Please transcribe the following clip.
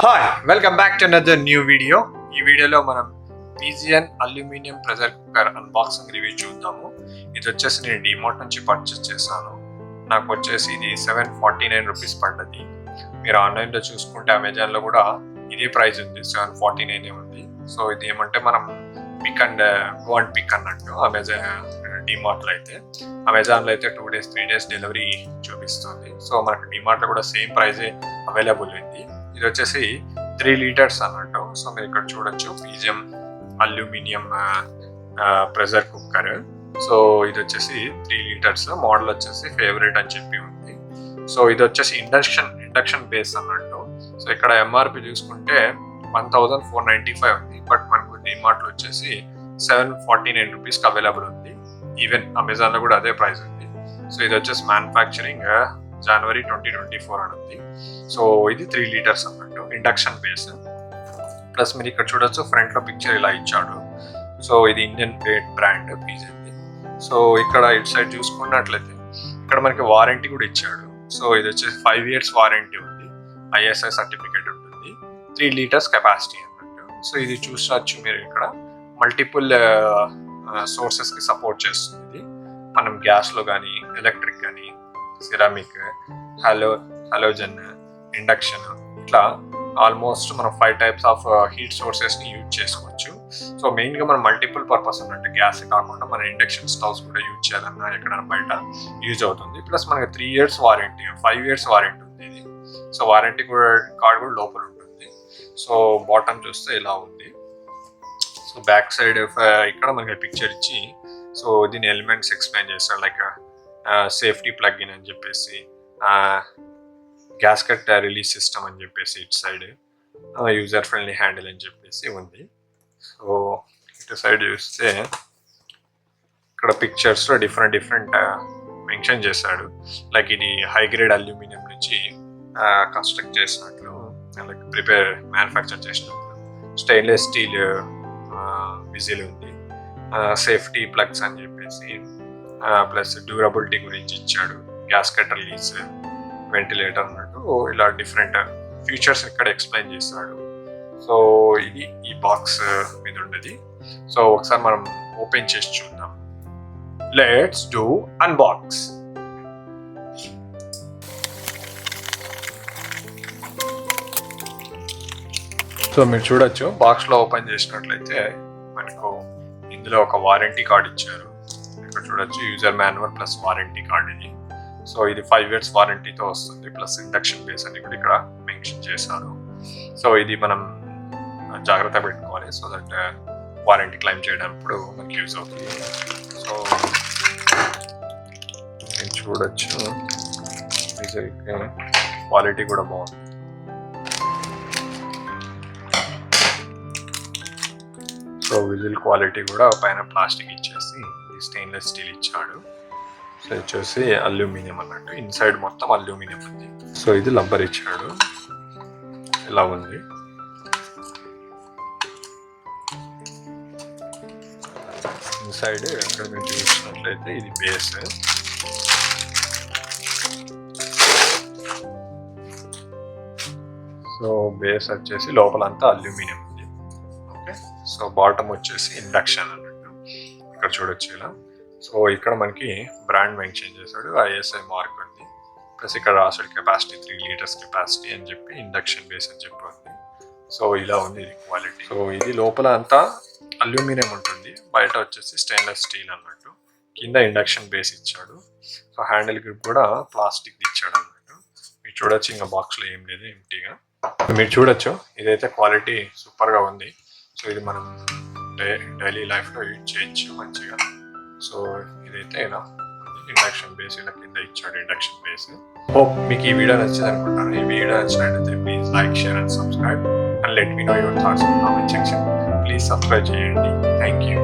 Hi welcome back to another new video. ఈ వీడియోలో మనం pigeon aluminium pressure cooker unboxing review చూద్దాము. ఇది వచ్చేసి నేను డిమార్ట్ నుంచి పర్చేస్ చేశాను. నాకు వచ్చేసి ఇది 749 రూపీస్ పడ్డది. మీరు ఆన్లైన్లో చూసుకుంటే అమెజాన్లో కూడా ఇదే ప్రైస్ ఉంది, 749 ఉంది. సో ఇది ఏమంటే మనం pick and go and pick అన్నట్టు. డిమార్ట్లో అయితే అమెజాన్లో అయితే 2 days 3 days డెలివరీ చూపిస్తుంది. సో మనకు డిమార్ట్లో కూడా సేమ్ ప్రైజే అవైలబుల్ ఉంది. ఇది వచ్చేసి 3 liters అన్నట్టు. సో మీరు ఇక్కడ చూడొచ్చు పీజియం అల్యూమినియం ప్రెషర్ కుక్కర్. సో ఇది వచ్చేసి 3 liters, మోడల్ వచ్చేసి ఫేవరెట్ అని చెప్పి ఉంది. సో ఇది వచ్చేసి ఇండక్షన్ బేస్ అన్నట్టు. సో ఇక్కడ ఎంఆర్పి చూసుకుంటే 1495 ఉంది, బట్ మనకు డిమార్ట్లో వచ్చేసి 749 రూపీస్కి అవైలబుల్ ఉంది. ఈవెన్ అమెజాన్లో కూడా అదే ప్రైస్ ఉంది. సో ఇది వచ్చేసి మ్యానుఫ్యాక్చరింగ్ January 2024 అని ఉంది. సో ఇది 3 liters అన్నట్టు, ఇండక్షన్ బేస్. ప్లస్ మీరు ఇక్కడ చూడొచ్చు ఫ్రంట్ లో పిక్చర్ ఇలా ఇచ్చాడు. సో ఇది ఇండియన్ మేడ్ బ్రాండ్ పీజియన్ది. సో ఇక్కడ ఇటు సైడ్ చూసుకున్నట్లయితే ఇక్కడ మనకి వారంటీ కూడా ఇచ్చాడు. సో ఇది వచ్చేసి 5 years వారంటీ ఉంది, ISI సర్టిఫికేట్ ఉంటుంది, 3 liters కెపాసిటీ అన్నట్టు. సో ఇది చూసొచ్చు మీరు ఇక్కడ మల్టిపుల్ సోర్సెస్ కి సపోర్ట్ చేస్తుంది. మనం గ్యాస్ లో కానీ, ఎలక్ట్రిక్ కానీ, సిరామిక్, హాలోజన్, ఇండక్షన్, ఇట్లా ఆల్మోస్ట్ మనం 5 types ఆఫ్ హీట్ సోర్సెస్ ని యూజ్ చేసుకోవచ్చు. సో మెయిన్ గా మనం మల్టిపుల్ పర్పస్ అన్నట్టు, గ్యాస్ కాకుండా మన ఇండక్షన్ స్టవ్స్ కూడా యూజ్ చేయాలన్నా ఎక్కడైనా బయట యూజ్ అవుతుంది. ప్లస్ మనకి 3 years వారంటీ, 5 years వారంటీ ఉంది ఇది. సో వారంటీ కూడా కార్డ్ కూడా లోపల ఉంటుంది. సో బాటమ్ చూస్తే ఇలా ఉంది. సో బ్యాక్ సైడ్ ఇక్కడ మనకి పిక్చర్ ఇచ్చి సో దీని ఎలిమెంట్స్ ఎక్స్ప్లెయిన్ చేస్తాడు. లైక్ సేఫ్టీ ప్లగ్ ఇన్ అని చెప్పేసి, గ్యాస్కెట్ రిలీజ్ సిస్టమ్ అని చెప్పేసి ఇటు సైడ్, యూజర్ ఫ్రెండ్లీ హ్యాండిల్ అని చెప్పేసి ఉంది. సో ఇటు సైడ్ చూస్తే ఇక్కడ పిక్చర్స్లో డిఫరెంట్ మెన్షన్ చేశాడు. లైక్ ఇది హై గ్రేడ్ అల్యూమినియం నుంచి కన్స్ట్రక్ట్ చేసినట్లు, లైక్ మ్యానుఫ్యాక్చర్ చేసినట్లు, స్టెయిన్లెస్ స్టీల్ విజిల్ ఉంది, సేఫ్టీ ప్లగ్స్ అని చెప్పేసి, ప్లస్ డ్యూరబిలిటీ గురించి ఇచ్చాడు, గ్యాస్కెట్ రిలీజ్, వెంటిలేటర్ అన్నట్టు ఇలా డిఫరెంట్ ఫీచర్స్ ఇక్కడ ఎక్స్ప్లెయిన్ చేస్తాడు. సో ఇది ఈ బాక్స్ మీద ఉండేది. సో ఒకసారి మనం ఓపెన్ చేసి చూద్దాం. Let's do unbox. సో మీరు చూడొచ్చు బాక్స్ లో ఓపెన్ చేసినట్లయితే మనకు ఇందులో ఒక వారంటీ కార్డ్ ఇచ్చారు. ఇక్కడ చూడొచ్చు user manual plus warranty card ఇది. సో ఇది 5 years వారంటీతో వస్తుంది, ప్లస్ ఇండక్షన్ బేస్ అని కూడా ఇక్కడ మెన్షన్ చేశారు. సో ఇది మనం జాగ్రత్త పెట్టుకోవాలి, సో దట్ వారంటీ క్లెయిమ్ చేయడానికి మనకి యూజ్ అవుతుంది. సో మీరు చూడొచ్చు క్వాలిటీ కూడా బాగుంది. సో విజిల్ క్వాలిటీ కూడా పైన ప్లాస్టిక్ ఇచ్చేసి స్టెయిన్లెస్ స్టీల్ ఇచ్చాడు. సో వచ్చేసి అల్యూమినియం అన్నట్టు, ఇన్సైడ్ మొత్తం అల్యూమినియం ఉంది. సో ఇది రబ్బర్ ఇచ్చాడు, ఇలా ఉంది. ఇన్సైడ్ ఇక్కడ మీరు చూసినట్లయితే ఇది బేస్. సో బేస్ వచ్చేసి లోపలంతా అల్యూమినియం ఉంది. ఓకే, సో బాటమ్ వచ్చేసి ఇండక్షన్ అన్నట్టు ఇక్కడ చూడొచ్చు ఇలా. సో ఇక్కడ మనకి బ్రాండ్ మెన్షన్ చేశాడు, ISI మార్క్ ఉంది. ప్లస్ ఇక్కడ రాసాడు కెపాసిటీ 3 liters కెపాసిటీ అని చెప్పి, ఇండక్షన్ బేస్ అని చెప్పి ఉంది. సో ఇలా ఉంది ఇది క్వాలిటీ. సో ఇది లోపల అంతా అల్యూమినియం ఉంటుంది, బయట వచ్చేసి స్టెయిన్లెస్ స్టీల్ అన్నట్టు. కింద ఇండక్షన్ బేస్ ఇచ్చాడు. సో హ్యాండిల్ గ్రిప్ కూడా ప్లాస్టిక్ ఇచ్చాడు అన్నట్టు. మీరు చూడొచ్చు ఇంకా బాక్స్లో ఏం లేదు, ఎంటీగా. మీరు చూడొచ్చు ఇదైతే క్వాలిటీ సూపర్గా ఉంది. సో ఇది మనం డైలీ లైఫ్లో యూజ్ చేయొచ్చు మంచిగా. సో ఇదైతే ఇలా ఇండక్షన్ బేస్, ఇలా కింద ఇచ్చాడు ఇండక్షన్ బేస్. హోప్ మీకు ఈ వీడియో నచ్చింది అనుకుంటాను. ఈ వీడియో నచ్చినట్లయితే please like, share and subscribe and let me know your thoughts in comment section. Please subscribe చేయండి. Thank you.